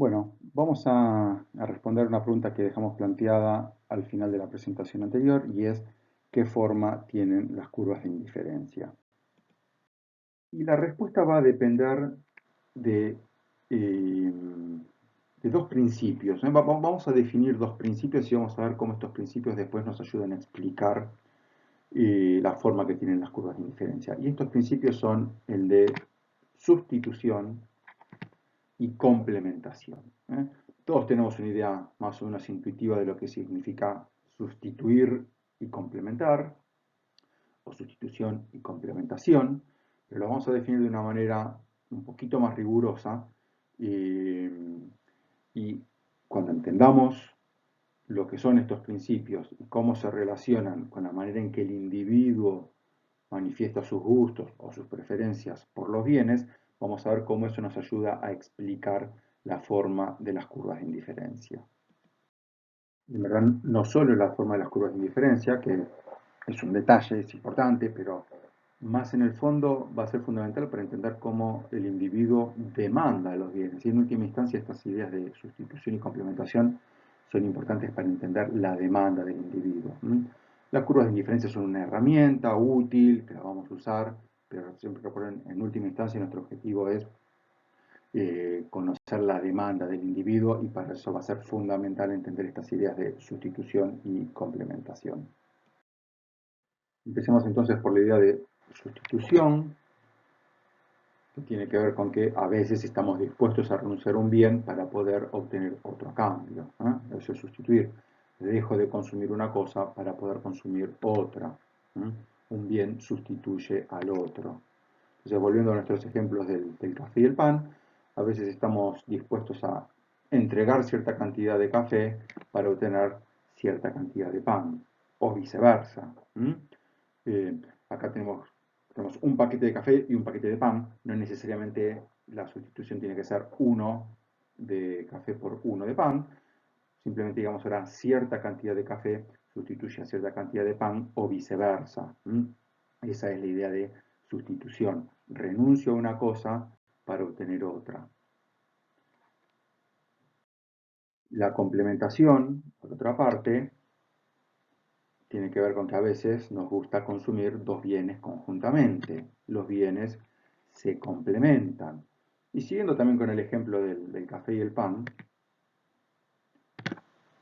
Bueno, vamos a responder una pregunta que dejamos planteada al final de la presentación anterior y es ¿qué forma tienen las curvas de indiferencia? Y la respuesta va a depender de, eh, de dos principios, ¿eh? Vamos a definir dos principios y vamos a ver cómo estos principios después nos ayudan a explicar la forma que tienen las curvas de indiferencia. Y estos principios son el de sustitución y complementación, ¿eh? Todos tenemos una idea más o menos intuitiva de lo que significa sustituir y complementar, o sustitución y complementación, pero lo vamos a definir de una manera un poquito más rigurosa y cuando entendamos lo que son estos principios y cómo se relacionan con la manera en que el individuo manifiesta sus gustos o sus preferencias por los bienes, vamos a ver cómo eso nos ayuda a explicar la forma de las curvas de indiferencia. En verdad, no solo la forma de las curvas de indiferencia, que es un detalle, es importante, pero más en el fondo va a ser fundamental para entender cómo el individuo demanda los bienes. Y en última instancia, estas ideas de sustitución y complementación son importantes para entender la demanda del individuo. Las curvas de indiferencia son una herramienta útil que la vamos a usar, pero siempre que en última instancia nuestro objetivo es conocer la demanda del individuo y para eso va a ser fundamental entender estas ideas de sustitución y complementación. Empecemos entonces por la idea de sustitución, que tiene que ver con que a veces estamos dispuestos a renunciar a un bien para poder obtener otro cambio. Eso es sustituir. Dejo de consumir una cosa para poder consumir otra. Un bien sustituye al otro. Entonces, volviendo a nuestros ejemplos del café y el pan, a veces estamos dispuestos a entregar cierta cantidad de café para obtener cierta cantidad de pan, o viceversa. Eh, Acá tenemos un paquete de café y un paquete de pan. No necesariamente la sustitución tiene que ser uno de café por uno de pan. Simplemente, digamos, ahora cierta cantidad de café sustituye a cierta cantidad de pan o viceversa. Esa es la idea de sustitución. Renuncio a una cosa para obtener otra. La complementación, por otra parte, tiene que ver con que a veces nos gusta consumir dos bienes conjuntamente. Los bienes se complementan. Y siguiendo también con el ejemplo del café y el pan,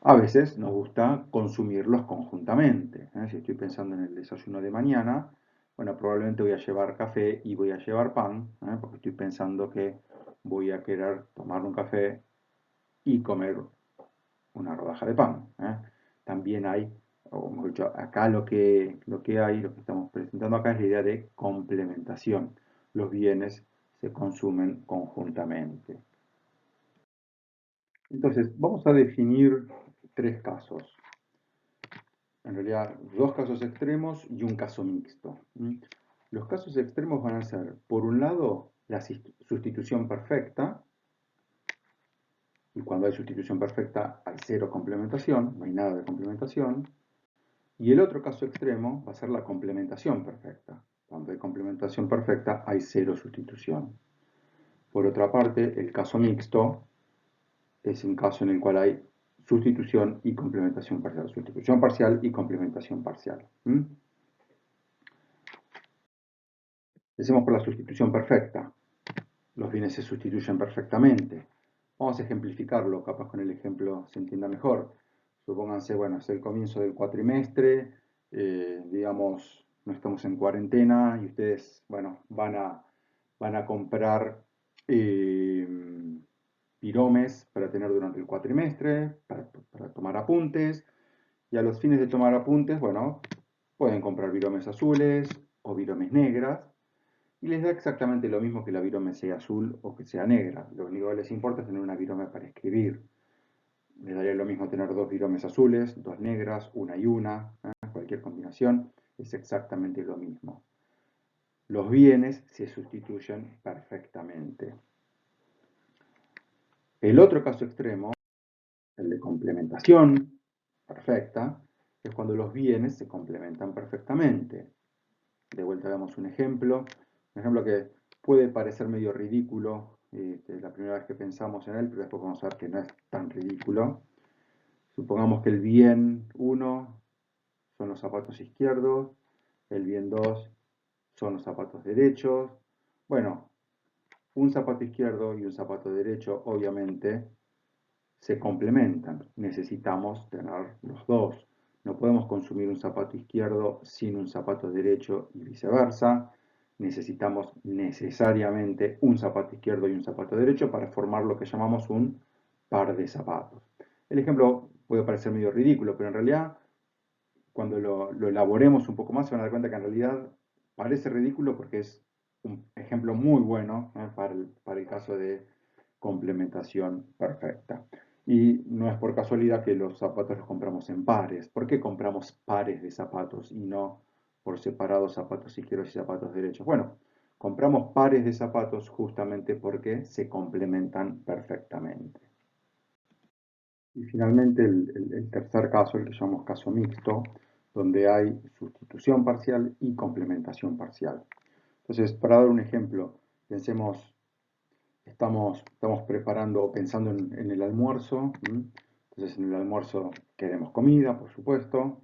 a veces nos gusta consumirlos conjuntamente. Si estoy pensando en el desayuno de mañana, bueno, probablemente voy a llevar café y voy a llevar pan, porque estoy pensando que voy a querer tomar un café y comer una rodaja de pan. También hay, o mejor dicho, acá lo que hay, lo que estamos presentando acá es la idea de complementación. Los bienes se consumen conjuntamente. Entonces, vamos a definir tres casos. En realidad, dos casos extremos y un caso mixto. Los casos extremos van a ser, por un lado, la sustitución perfecta, y cuando hay sustitución perfecta hay cero complementación, no hay nada de complementación. Y el otro caso extremo va a ser la complementación perfecta. Cuando hay complementación perfecta hay cero sustitución. Por otra parte, el caso mixto es un caso en el cual hay sustitución y complementación parcial. Sustitución parcial y complementación parcial. Empecemos por la sustitución perfecta. Los bienes se sustituyen perfectamente. Vamos a ejemplificarlo, capaz con el ejemplo se entienda mejor. Supónganse, bueno, es el comienzo del cuatrimestre, digamos, no estamos en cuarentena y ustedes, bueno, van a comprar piromes para tener durante el cuatrimestre, para tomar apuntes, y a los fines de tomar apuntes, bueno, pueden comprar viromes azules o viromes negras, y les da exactamente lo mismo que la virome sea azul o que sea negra. Lo único que les importa es tener una virome para escribir. Les daría lo mismo tener dos viromes azules, dos negras, una y una, cualquier combinación, es exactamente lo mismo. Los bienes se sustituyen perfectamente. El otro caso extremo, el de complementación perfecta, es cuando los bienes se complementan perfectamente. De vuelta damos un ejemplo que puede parecer medio ridículo la primera vez que pensamos en él, pero después vamos a ver que no es tan ridículo. Supongamos que el bien 1 son los zapatos izquierdos, el bien 2 son los zapatos derechos. Bueno, un zapato izquierdo y un zapato derecho obviamente se complementan. Necesitamos tener los dos. No podemos consumir un zapato izquierdo sin un zapato derecho y viceversa. Necesitamos necesariamente un zapato izquierdo y un zapato derecho para formar lo que llamamos un par de zapatos. El ejemplo puede parecer medio ridículo, pero en realidad cuando lo elaboremos un poco más se van a dar cuenta que en realidad parece ridículo porque es un ejemplo muy bueno para el caso de complementación perfecta. Y no es por casualidad que los zapatos los compramos en pares. ¿Por qué compramos pares de zapatos y no por separado zapatos izquierdos y zapatos derechos? Bueno, compramos pares de zapatos justamente porque se complementan perfectamente. Y finalmente el tercer caso, el que llamamos caso mixto, donde hay sustitución parcial y complementación parcial. Entonces, para dar un ejemplo, pensemos, estamos preparando o pensando en el almuerzo. Entonces, en el almuerzo queremos comida, por supuesto,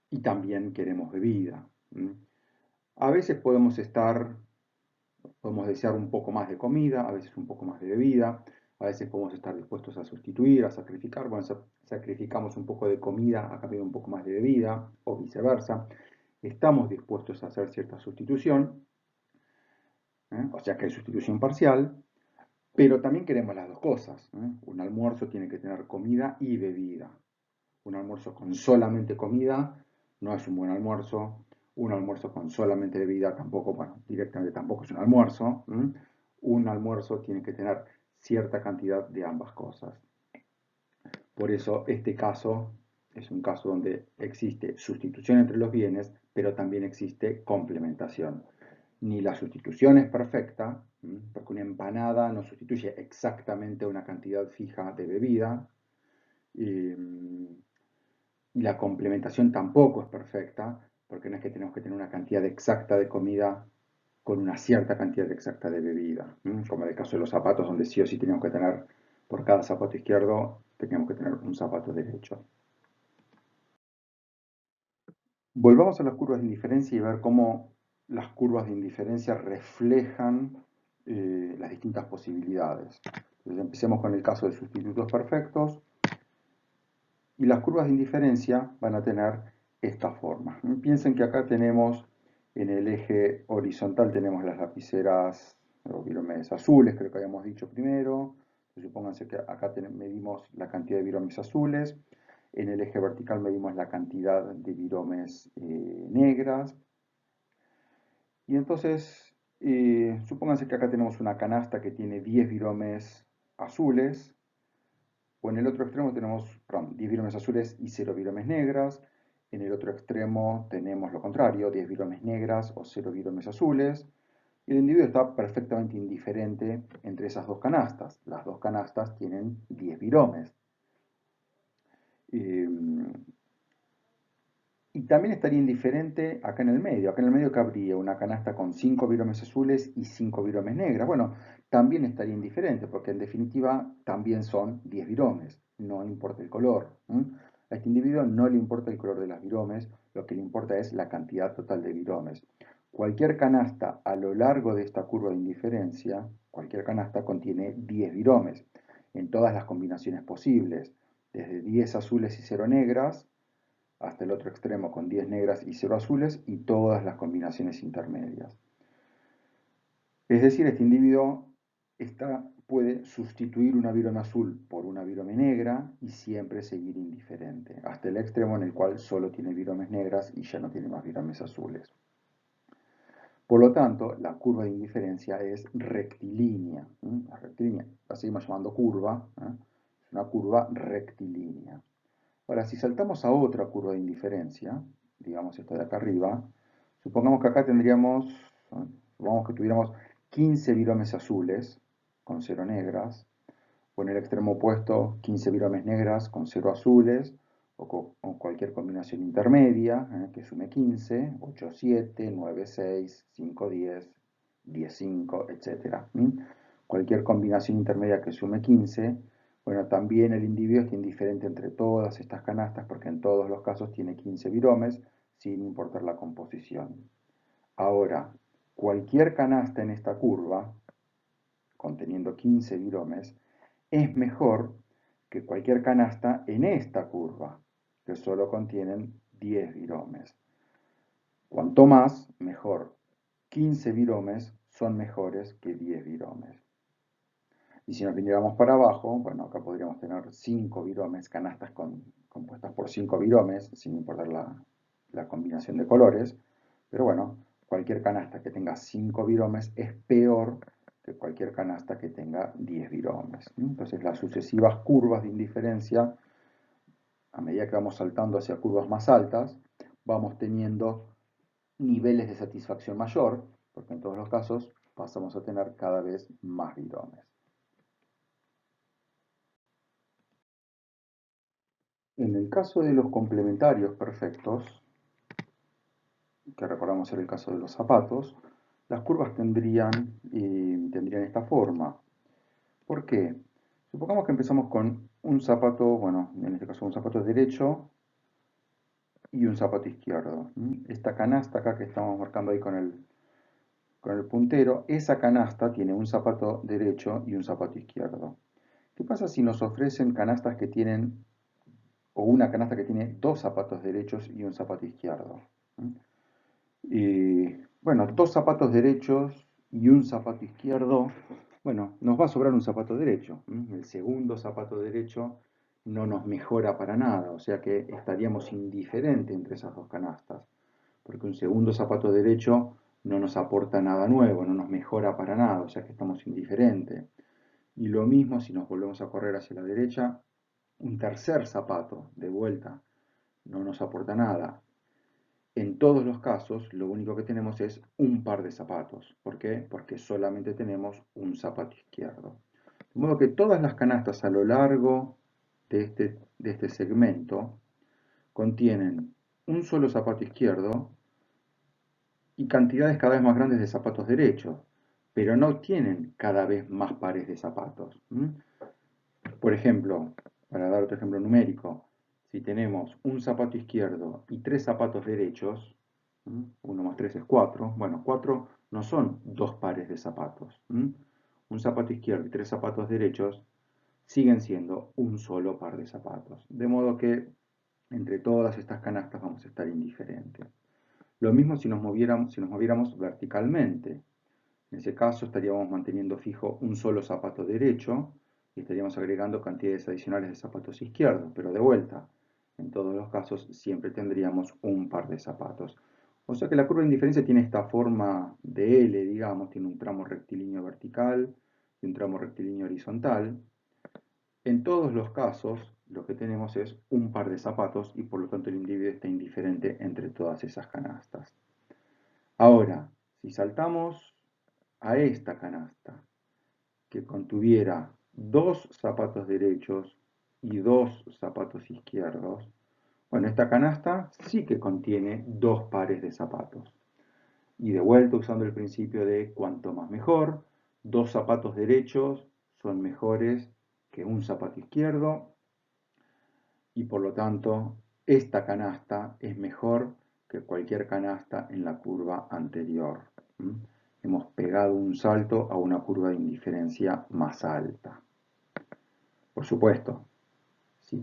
y también queremos bebida. A veces podemos desear un poco más de comida, a veces un poco más de bebida, a veces podemos estar dispuestos a sustituir, a sacrificar. Bueno, sacrificamos un poco de comida a cambio de un poco más de bebida, o viceversa. Estamos dispuestos a hacer cierta sustitución, o sea que hay sustitución parcial, pero también queremos las dos cosas. Un almuerzo tiene que tener comida y bebida. Un almuerzo con solamente comida no es un buen almuerzo. Un almuerzo con solamente bebida tampoco, bueno, directamente tampoco es un almuerzo. Un almuerzo tiene que tener cierta cantidad de ambas cosas. Por eso este caso es un caso donde existe sustitución entre los bienes, pero también existe complementación. Ni la sustitución es perfecta, porque una empanada no sustituye exactamente una cantidad fija de bebida, y la complementación tampoco es perfecta, porque no es que tenemos que tener una cantidad exacta de comida con una cierta cantidad exacta de bebida, como en el caso de los zapatos, donde sí o sí teníamos que tener, por cada zapato izquierdo, teníamos que tener un zapato derecho. Volvamos a las curvas de indiferencia y ver cómo las curvas de indiferencia reflejan las distintas posibilidades. Entonces, empecemos con el caso de sustitutos perfectos. Y las curvas de indiferencia van a tener esta forma. Piensen que acá tenemos, en el eje horizontal tenemos las lapiceras o viromes azules, creo que habíamos dicho primero. Supónganse que acá medimos la cantidad de viromes azules. En el eje vertical medimos la cantidad de viromes negras. Y entonces, supónganse que acá tenemos una canasta que tiene 10 viromes azules, o en el otro extremo tenemos, 10 viromes azules y 0 viromes negras. En el otro extremo tenemos lo contrario, 10 viromes negras o 0 viromes azules. Y el individuo está perfectamente indiferente entre esas dos canastas. Las dos canastas tienen 10 viromes. Y también estaría indiferente acá en el medio. Acá en el medio cabría una canasta con 5 viromes azules y 5 viromes negras. Bueno, también estaría indiferente porque en definitiva también son 10 viromes. No importa el color. A este individuo no le importa el color de las viromes, lo que le importa es la cantidad total de viromes. Cualquier canasta a lo largo de esta curva de indiferencia, cualquier canasta contiene 10 viromes en todas las combinaciones posibles, desde 10 azules y 0 negras hasta el otro extremo con 10 negras y 0 azules y todas las combinaciones intermedias. Es decir, este individuo puede sustituir una virome azul por una virome negra y siempre seguir indiferente, hasta el extremo en el cual solo tiene viromes negras y ya no tiene más viromes azules. Por lo tanto, la curva de indiferencia es rectilínea. La seguimos llamando curva. Es una curva rectilínea. Ahora, si saltamos a otra curva de indiferencia, digamos esta de acá arriba, supongamos que acá supongamos que tuviéramos 15 viromes azules con 0 negras, o en el extremo opuesto 15 viromes negras con 0 azules, o cualquier combinación intermedia, que sume 15, 8, 7, 9, 6, 5, 10, 10, 5, etc. cualquier combinación intermedia que sume 15, bueno, también el individuo está indiferente entre todas estas canastas porque en todos los casos tiene 15 viromes, sin importar la composición. Ahora, cualquier canasta en esta curva, conteniendo 15 viromes, es mejor que cualquier canasta en esta curva, que solo contienen 10 viromes. Cuanto más, mejor. 15 viromes son mejores que 10 viromes. Y si nos viniéramos para abajo, bueno, acá podríamos tener 5 viromes, canastas compuestas por 5 viromes, sin importar la combinación de colores. Pero bueno, cualquier canasta que tenga 5 viromes es peor que cualquier canasta que tenga 10 viromes. Entonces las sucesivas curvas de indiferencia, a medida que vamos saltando hacia curvas más altas, vamos teniendo niveles de satisfacción mayor, porque en todos los casos pasamos a tener cada vez más viromes. En el caso de los complementarios perfectos, que recordamos era el caso de los zapatos, las curvas tendrían esta forma. ¿Por qué? Supongamos que empezamos con un zapato, bueno, en este caso un zapato derecho y un zapato izquierdo. Esta canasta acá que estamos marcando ahí con el puntero, esa canasta tiene un zapato derecho y un zapato izquierdo. ¿Qué pasa si nos ofrecen canastas que tienen, o una canasta que tiene dos zapatos derechos y un zapato izquierdo? Y bueno, dos zapatos derechos y un zapato izquierdo, bueno, nos va a sobrar un zapato derecho. El segundo zapato derecho no nos mejora para nada, o sea que estaríamos indiferentes entre esas dos canastas, porque un segundo zapato derecho no nos aporta nada nuevo, no nos mejora para nada, o sea que estamos indiferentes. Y lo mismo si nos volvemos a correr hacia la derecha, un tercer zapato de vuelta no nos aporta nada. En todos los casos, lo único que tenemos es un par de zapatos. ¿Por qué? Porque solamente tenemos un zapato izquierdo. De modo que todas las canastas a lo largo de este segmento contienen un solo zapato izquierdo y cantidades cada vez más grandes de zapatos derechos, pero no tienen cada vez más pares de zapatos. Por ejemplo, para dar otro ejemplo numérico, si tenemos un zapato izquierdo y tres zapatos derechos, 1 más 3 es 4, bueno, 4 no son dos pares de zapatos. Un zapato izquierdo y tres zapatos derechos siguen siendo un solo par de zapatos. De modo que entre todas estas canastas vamos a estar indiferentes. Lo mismo si nos moviéramos verticalmente. En ese caso estaríamos manteniendo fijo un solo zapato derecho y estaríamos agregando cantidades adicionales de zapatos izquierdos, pero de vuelta, en todos los casos siempre tendríamos un par de zapatos. O sea que la curva de indiferencia tiene esta forma de L, digamos, tiene un tramo rectilíneo vertical y un tramo rectilíneo horizontal. En todos los casos, lo que tenemos es un par de zapatos y por lo tanto el individuo está indiferente entre todas esas canastas. Ahora, si saltamos a esta canasta, que contuviera dos zapatos derechos y dos zapatos izquierdos, bueno, esta canasta sí que contiene dos pares de zapatos. Y de vuelta usando el principio de cuanto más mejor, dos zapatos derechos son mejores que un zapato izquierdo y por lo tanto esta canasta es mejor que cualquier canasta en la curva anterior. Hemos pegado un salto a una curva de indiferencia más alta. Por supuesto, si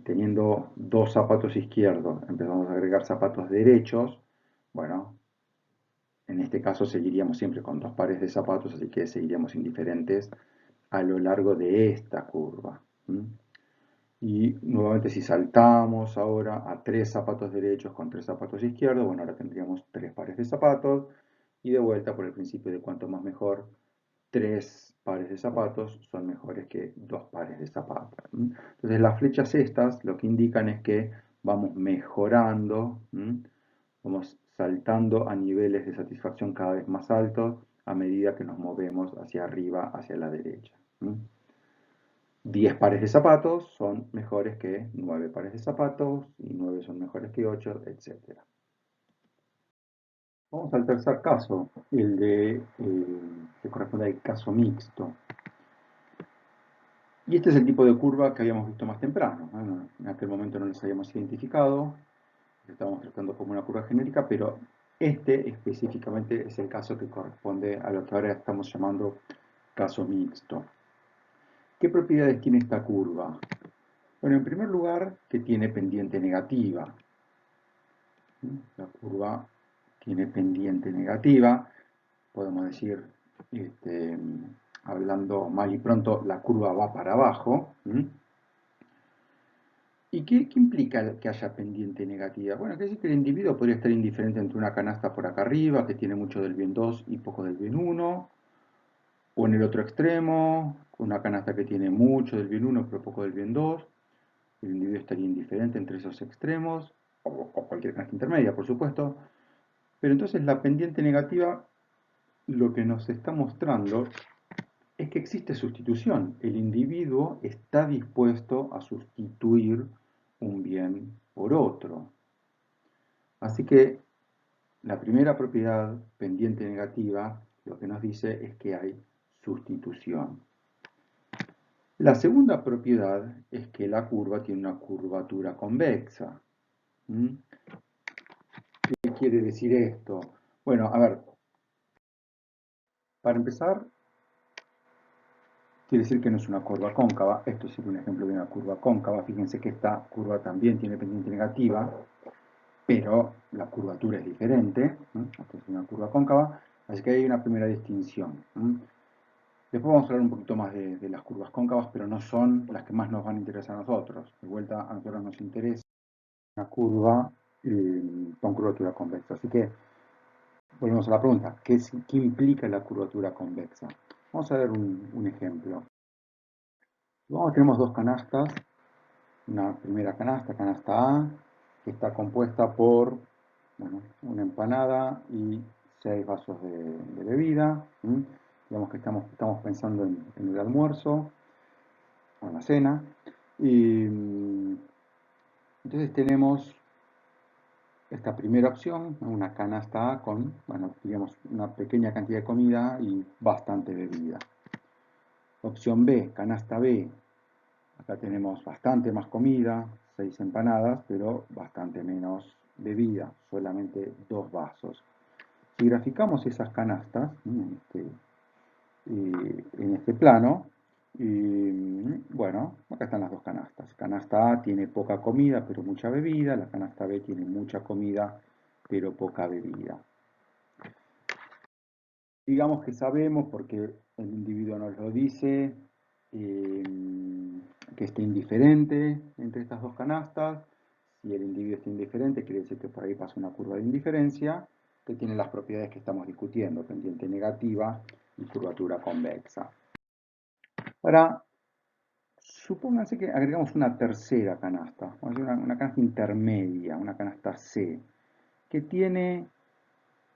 teniendo dos zapatos izquierdos empezamos a agregar zapatos derechos, bueno, en este caso seguiríamos siempre con dos pares de zapatos, así que seguiríamos indiferentes a lo largo de esta curva. Y nuevamente si saltamos ahora a tres zapatos derechos con tres zapatos izquierdos, bueno, ahora tendríamos tres pares de zapatos y de vuelta por el principio de cuanto más mejor, tres pares de zapatos son mejores que dos pares de zapatos. Entonces las flechas estas lo que indican es que vamos mejorando, vamos saltando a niveles de satisfacción cada vez más altos a medida que nos movemos hacia arriba, hacia la derecha. 10 pares de zapatos son mejores que 9 pares de zapatos y 9 son mejores que 8, etc. Vamos al tercer caso, el de que corresponde al caso mixto. Y este es el tipo de curva que habíamos visto más temprano, ¿no? En aquel momento no les habíamos identificado, estábamos tratando como una curva genérica, pero este específicamente es el caso que corresponde a lo que ahora estamos llamando caso mixto. ¿Qué propiedades tiene esta curva? Bueno, en primer lugar, que tiene pendiente negativa. La curva tiene pendiente negativa, podemos decir, hablando mal y pronto, la curva va para abajo. ¿Y qué implica que haya pendiente negativa? Bueno, quiere decir que el individuo podría estar indiferente entre una canasta por acá arriba, que tiene mucho del bien 2 y poco del bien 1, o en el otro extremo, una canasta que tiene mucho del bien 1 pero poco del bien 2. El individuo estaría indiferente entre esos extremos, o cualquier canasta intermedia, por supuesto. Pero entonces la pendiente negativa lo que nos está mostrando es que existe sustitución. El individuo está dispuesto a sustituir un bien por otro. Así que la primera propiedad, pendiente negativa, lo que nos dice es que hay sustitución. La segunda propiedad es que la curva tiene una curvatura convexa. ¿Qué quiere decir esto? Bueno, a ver, para empezar, quiere decir que no es una curva cóncava. Esto es un ejemplo de una curva cóncava. Fíjense que esta curva también tiene pendiente negativa, pero la curvatura es diferente. Esta es una curva cóncava, así que hay una primera distinción. Después vamos a hablar un poquito más de las curvas cóncavas, pero no son las que más nos van a interesar a nosotros. De vuelta, a nosotros nos interesa una curva con curvatura convexa. Así que volvemos a la pregunta, ¿qué implica la curvatura convexa? Vamos a ver un ejemplo. Tenemos dos canastas, una primera canasta, canasta A, que está compuesta por una empanada y 6 vasos de bebida. Digamos que estamos pensando en el almuerzo o en la cena. Y entonces tenemos esta primera opción, una canasta A con, digamos, una pequeña cantidad de comida y bastante bebida. Opción B, canasta B. Acá tenemos bastante más comida, 6 empanadas, pero bastante menos bebida, solamente 2 vasos. Si graficamos esas canastas en este plano, bueno, acá están las dos canastas. Canasta A tiene poca comida, pero mucha bebida. La canasta B tiene mucha comida, pero poca bebida. Digamos que sabemos, porque el individuo nos lo dice, que esté indiferente entre estas dos canastas. Si el individuo está indiferente, quiere decir que por ahí pasa una curva de indiferencia, que tiene las propiedades que estamos discutiendo, pendiente negativa y curvatura convexa. Ahora, supónganse que agregamos una tercera canasta, vamos a decir una canasta intermedia, una canasta C, que tiene,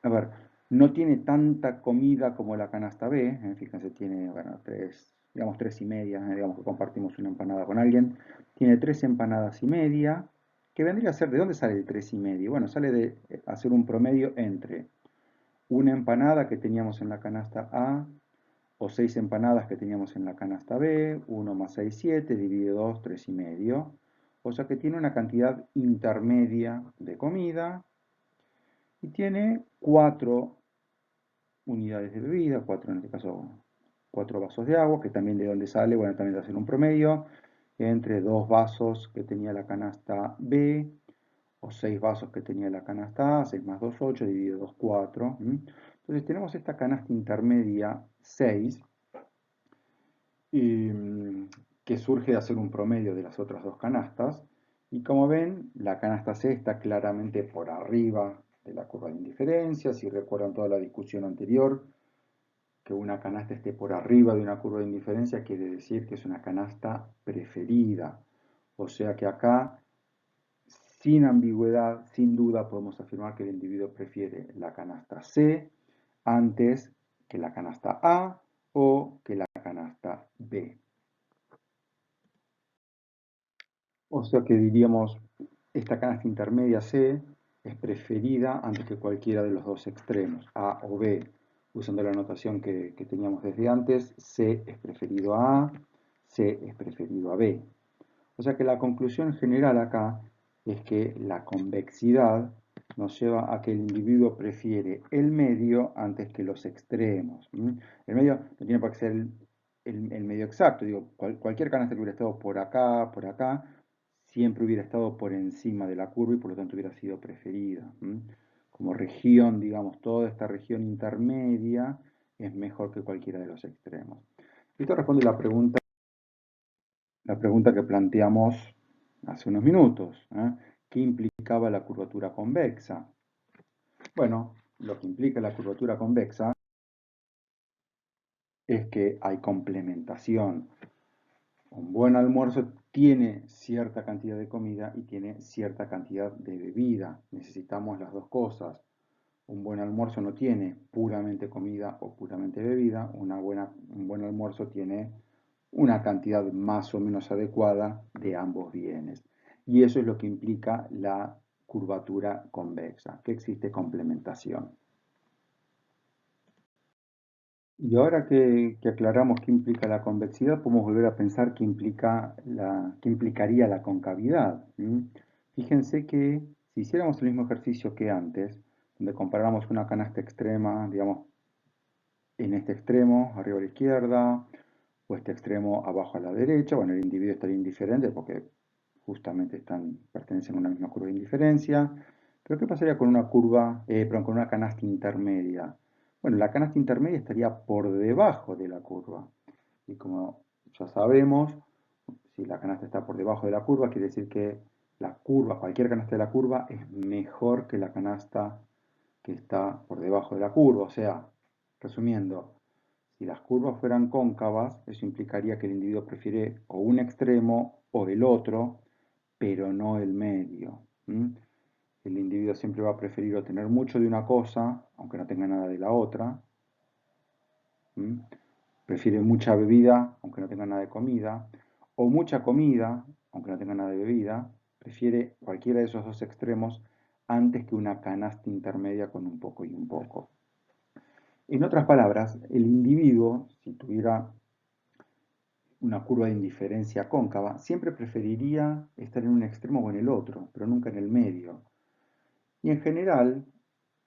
a ver, no tiene tanta comida como la canasta B, fíjense, tiene, digamos 3,5, digamos que compartimos una empanada con alguien, tiene 3 empanadas y media, que vendría a ser, ¿de dónde sale el 3,5? Bueno, sale de hacer un promedio entre una empanada que teníamos en la canasta A, o 6 empanadas que teníamos en la canasta B, 1 más 6, 7, dividido 2, 3,5. O sea que tiene una cantidad intermedia de comida y tiene 4 unidades de bebida, 4 en este caso, 4 vasos de agua, que también de dónde sale, bueno, también de hacer un promedio, entre 2 vasos que tenía la canasta B, o 6 vasos que tenía la canasta A, 6 más 2, 8, dividido 2, 4. Entonces tenemos esta canasta intermedia 6, que surge de hacer un promedio de las otras dos canastas. Y como ven, la canasta C está claramente por arriba de la curva de indiferencia. Si recuerdan toda la discusión anterior, que una canasta esté por arriba de una curva de indiferencia quiere decir que es una canasta preferida. O sea que acá, sin ambigüedad, sin duda, podemos afirmar que el individuo prefiere la canasta C antes que la canasta A o que la canasta B. O sea que diríamos, esta canasta intermedia C es preferida antes que cualquiera de los dos extremos, A o B. usando la notación que teníamos desde antes, C es preferido a A, C es preferido a B. O sea que la conclusión general acá es que la convexidad nos lleva a que el individuo prefiere el medio antes que los extremos. El medio no tiene por qué ser el medio exacto, digo, cualquier canasta que hubiera estado por acá, siempre hubiera estado por encima de la curva y por lo tanto hubiera sido preferida. Como región, digamos, toda esta región intermedia es mejor que cualquiera de los extremos. Esto responde la pregunta que planteamos hace unos minutos. ¿Qué implicaba la curvatura convexa? Bueno, lo que implica la curvatura convexa es que hay complementación. Un buen almuerzo tiene cierta cantidad de comida y tiene cierta cantidad de bebida. Necesitamos las dos cosas. Un buen almuerzo no tiene puramente comida o puramente bebida. Un buen almuerzo tiene una cantidad más o menos adecuada de ambos bienes. Y eso es lo que implica la curvatura convexa, que existe complementación. Y ahora que aclaramos qué implica la convexidad, podemos volver a pensar qué implicaría la concavidad. Fíjense que si hiciéramos el mismo ejercicio que antes, donde comparáramos una canasta extrema, digamos, en este extremo, arriba a la izquierda, o este extremo abajo a la derecha, bueno, el individuo estaría indiferente porque justamente pertenecen a una misma curva de indiferencia. Pero ¿qué pasaría con una con una canasta intermedia? Bueno, la canasta intermedia estaría por debajo de la curva. Y como ya sabemos, si la canasta está por debajo de la curva, quiere decir que la curva, cualquier canasta de la curva, es mejor que la canasta que está por debajo de la curva. O sea, resumiendo, si las curvas fueran cóncavas, eso implicaría que el individuo prefiere o un extremo o el otro, pero no el medio. El individuo siempre va a preferir o tener mucho de una cosa, aunque no tenga nada de la otra. Prefiere mucha bebida, aunque no tenga nada de comida. O mucha comida, aunque no tenga nada de bebida. Prefiere cualquiera de esos dos extremos antes que una canasta intermedia con un poco y un poco. En otras palabras, el individuo, si tuviera una curva de indiferencia cóncava, siempre preferiría estar en un extremo o en el otro, pero nunca en el medio. Y en general,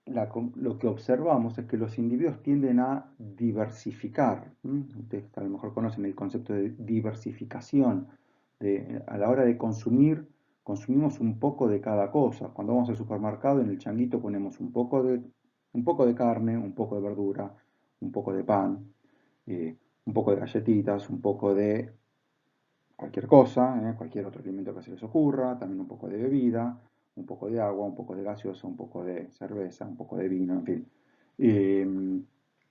lo que observamos es que los individuos tienden a diversificar. Ustedes a lo mejor conocen el concepto de diversificación. A la hora de consumir, consumimos un poco de cada cosa. Cuando vamos al supermercado, en el changuito ponemos un poco de carne, un poco de verdura, un poco de pan, un poco de galletitas, un poco de cualquier cosa, cualquier otro alimento que se les ocurra, también un poco de bebida, un poco de agua, un poco de gaseosa, un poco de cerveza, un poco de vino, en fin.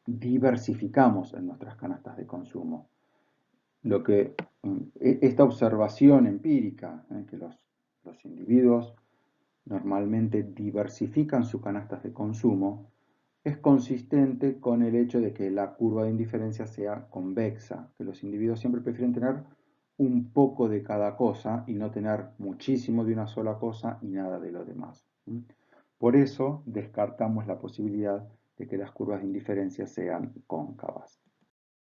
Diversificamos en nuestras canastas de consumo. Esta observación empírica, que los individuos normalmente diversifican sus canastas de consumo, es consistente con el hecho de que la curva de indiferencia sea convexa, que los individuos siempre prefieren tener un poco de cada cosa y no tener muchísimo de una sola cosa y nada de lo demás. Por eso descartamos la posibilidad de que las curvas de indiferencia sean cóncavas.